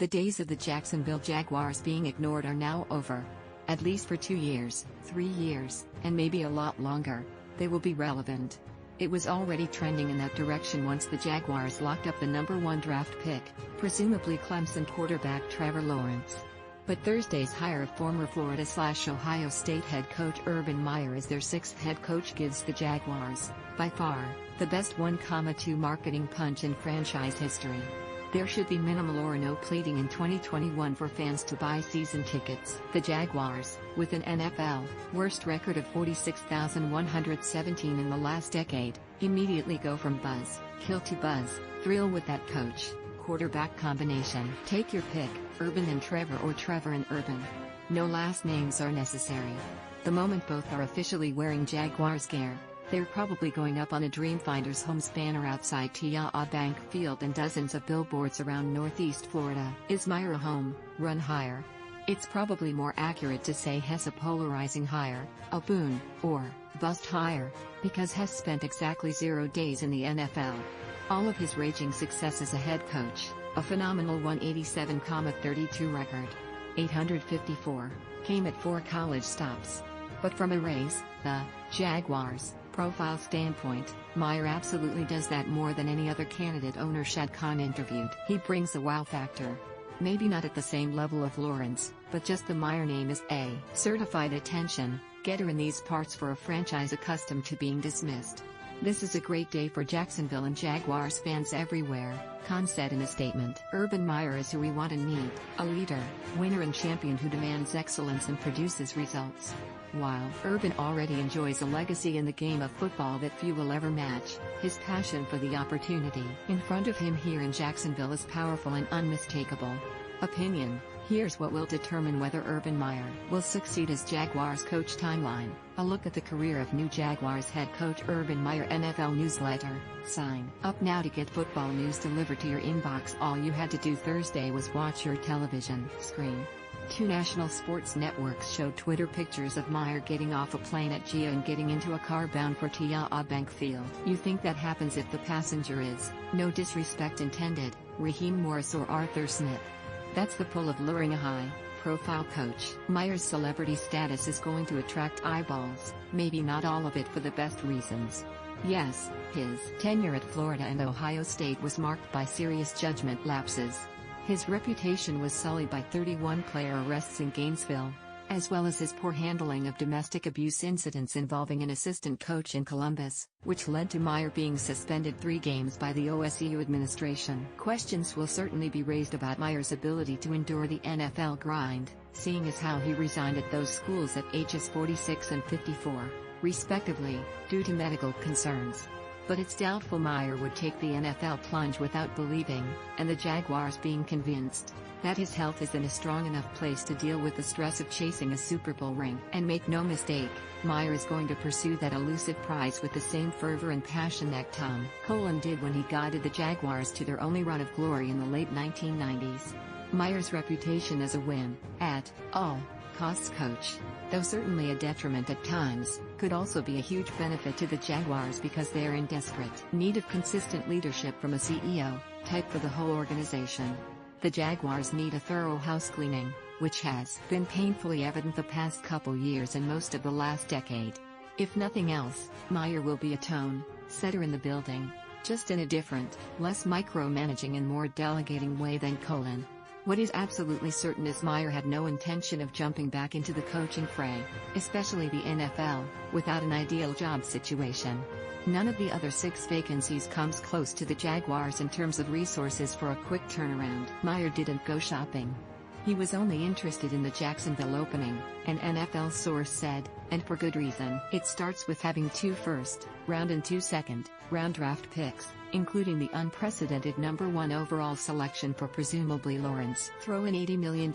The days of the Jacksonville Jaguars being ignored are now over. At least for 2 years, 3 years, and maybe a lot longer, they will be relevant. It was already trending in that direction once the Jaguars locked up the #1 draft pick, presumably Clemson quarterback Trevor Lawrence. But Thursday's hire of former Florida/Ohio State head coach Urban Meyer as their 6th head coach gives the Jaguars, by far, the best 1,2 marketing punch in franchise history. There should be minimal or no pleading in 2021 for fans to buy season tickets. The Jaguars, with an NFL worst record of 46,117 in the last decade, immediately go from buzz, kill to buzz, thrill with that coach, quarterback combination. Take your pick, Urban and Trevor or Trevor and Urban. No last names are necessary. The moment both are officially wearing Jaguars gear, they're probably going up on a Dreamfinders Homes banner outside TIAA Bank Field and dozens of billboards around Northeast Florida. Is Meyer a home run hire? It's probably more accurate to say Hess a polarizing hire, a boon, or bust hire, because Hess spent exactly 0 days in the NFL. All of his raging success as a head coach, a phenomenal 187,32 record, 854, came at 4 college stops. But from a race, the Jaguars, profile standpoint, Meyer absolutely does that more than any other candidate owner Shad Khan interviewed. He brings a wow factor. Maybe not at the same level of Lawrence, but just the Meyer name is a certified attention getter in these parts for a franchise accustomed to being dismissed. This is a great day for Jacksonville and Jaguars fans everywhere, Khan said in a statement. Urban Meyer is who we want and need, a leader, winner and champion who demands excellence and produces results. While Urban already enjoys a legacy in the game of football that few will ever match, his passion for the opportunity in front of him here in Jacksonville is powerful and unmistakable. Opinion: here's what will determine whether Urban Meyer will succeed as Jaguars coach. Timeline: a look at the career of new Jaguars head coach Urban Meyer. NFL newsletter. Sign up now to get football news delivered to your inbox. All you had to do Thursday was watch your television screen. 2 national sports networks showed Twitter pictures of Meyer getting off a plane at GA and getting into a car bound for TIAA Bank Field. You think that happens if the passenger is, no disrespect intended, Raheem Morris or Arthur Smith. That's the pull of luring a high-profile coach. Meyer's celebrity status is going to attract eyeballs, maybe not all of it for the best reasons. Yes, his tenure at Florida and Ohio State was marked by serious judgment lapses. His reputation was sullied by 31 player arrests in Gainesville, as well as his poor handling of domestic abuse incidents involving an assistant coach in Columbus, which led to Meyer being suspended 3 games by the OSU administration. Questions will certainly be raised about Meyer's ability to endure the NFL grind, seeing as how he resigned at those schools at ages 46 and 54, respectively, due to medical concerns. But it's doubtful Meyer would take the NFL plunge without believing, and the Jaguars being convinced, that his health is in a strong enough place to deal with the stress of chasing a Super Bowl ring. And make no mistake, Meyer is going to pursue that elusive prize with the same fervor and passion that Tom Coughlin did when he guided the Jaguars to their only run of glory in the late 1990s. Meyer's reputation as a win, at all costs coach, though certainly a detriment at times, could also be a huge benefit to the Jaguars because they are in desperate need of consistent leadership from a CEO type for the whole organization. The Jaguars need a thorough house cleaning, which has been painfully evident the past couple years and most of the last decade. If nothing else, Meyer will be a tone setter in the building, just in a different, less micromanaging and more delegating way than Coughlin. What is absolutely certain is Meyer had no intention of jumping back into the coaching fray, especially the NFL, without an ideal job situation. None of the other 6 vacancies comes close to the Jaguars in terms of resources for a quick turnaround. Meyer didn't go shopping. He was only interested in the Jacksonville opening, an NFL source said, and for good reason. It starts with having 2 first-round and 2 second-round draft picks, including the unprecedented #1 overall selection for presumably Lawrence. Throw in $80 million,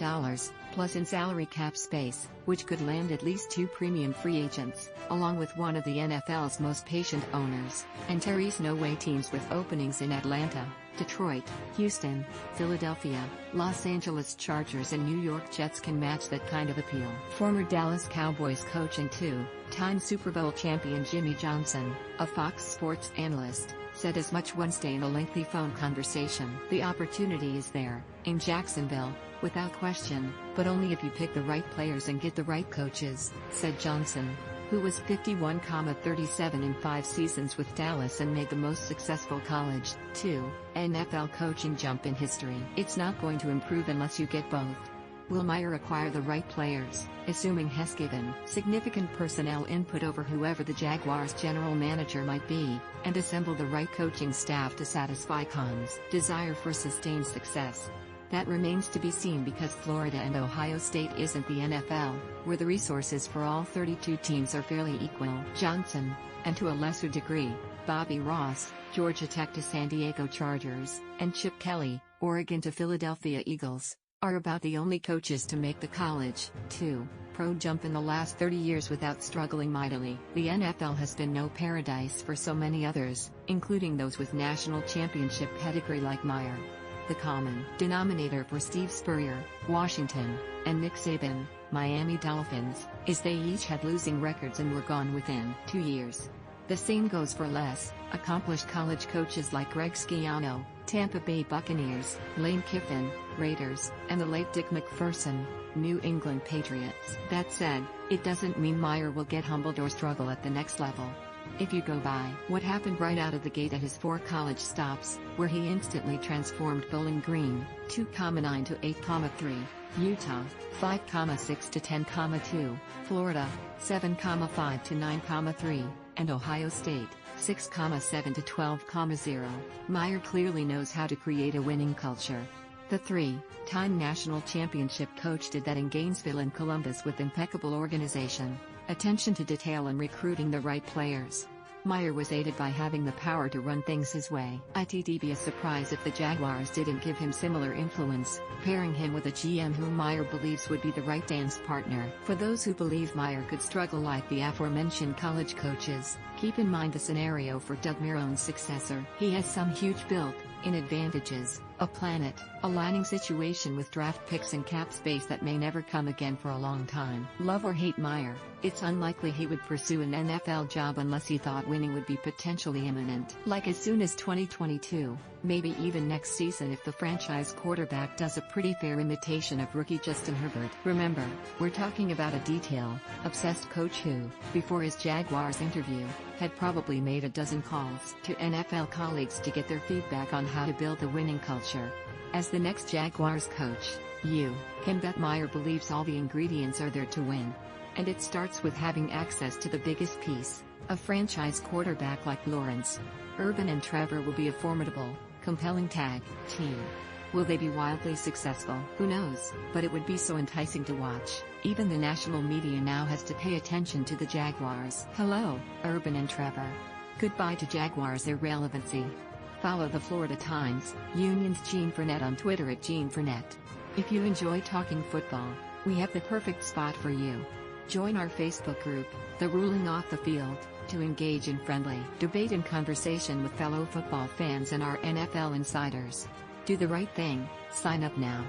plus in salary cap space, which could land at least 2 premium free agents, along with one of the NFL's most patient owners, and Terry's no-way teams with openings in Atlanta, Detroit, Houston, Philadelphia, Los Angeles Chargers and New York Jets can match that kind of appeal. Former Dallas Cowboys coach and 2-time Super Bowl champion Jimmy Johnson, a Fox Sports analyst, said as much Wednesday in a lengthy phone conversation. "The opportunity is there, in Jacksonville, without question, but only if you pick the right players and get the right coaches," said Johnson, who was 51-37 in 5 seasons with Dallas and made the most successful college, NFL coaching jump in history. "It's not going to improve unless you get both. Will Meyer acquire the right players, assuming has given significant personnel input over whoever the Jaguars' general manager might be, and assemble the right coaching staff to satisfy Khan's desire for sustained success? That remains to be seen because Florida and Ohio State isn't the NFL, where the resources for all 32 teams are fairly equal." Johnson, and to a lesser degree, Bobby Ross, Georgia Tech to San Diego Chargers, and Chip Kelly, Oregon to Philadelphia Eagles, are about the only coaches to make the college, pro jump in the last 30 years without struggling mightily. The NFL has been no paradise for so many others, including those with national championship pedigree like Meyer. The common denominator for Steve Spurrier, Washington, and Nick Saban, Miami Dolphins, is they each had losing records and were gone within 2 years. The same goes for less accomplished college coaches like Greg Schiano, Tampa Bay Buccaneers, Lane Kiffin, Raiders, and the late Dick McPherson, New England Patriots. That said, it doesn't mean Meyer will get humbled or struggle at the next level. If you go by what happened right out of the gate at his 4 college stops, where he instantly transformed Bowling Green, 2,9 to 8,3, Utah, 5,6 to 10,2, Florida, 7,5 to 9,3, and Ohio State, 6,7 to 12,0. Meyer clearly knows how to create a winning culture. The 3-time national championship coach did that in Gainesville and Columbus with impeccable organization, attention to detail and recruiting the right players. Meyer was aided by having the power to run things his way. It'd be a surprise if the Jaguars didn't give him similar influence, pairing him with a GM whom Meyer believes would be the right dance partner. For those who believe Meyer could struggle like the aforementioned college coaches, keep in mind the scenario for Doug Marrone's successor. He has some huge built-in advantages, a planet-aligning situation with draft picks and cap space that may never come again for a long time. Love or hate Meyer, it's unlikely he would pursue an NFL job unless he thought winning would be potentially imminent. Like as soon as 2022, maybe even next season if the franchise quarterback does a pretty fair imitation of rookie Justin Herbert. Remember, we're talking about a detail-obsessed coach who, before his Jaguars interview, had probably made a dozen calls to NFL colleagues to get their feedback on how to build a winning culture. As the next Jaguars coach, you can bet Meyer believes all the ingredients are there to win. And it starts with having access to the biggest piece, a franchise quarterback like Lawrence. Urban and Trevor will be a formidable, compelling tag team. Will they be wildly successful? Who knows, but it would be so enticing to watch. Even the national media now has to pay attention to the Jaguars. Hello, Urban and Trevor. Goodbye to Jaguars irrelevancy. Follow the Florida Times, Union's Gene Fournette on Twitter at Gene Fournette. If you enjoy talking football, we have the perfect spot for you. Join our Facebook group, The Ruling Off the Field, to engage in friendly debate and conversation with fellow football fans and our NFL insiders. Do the right thing, sign up now.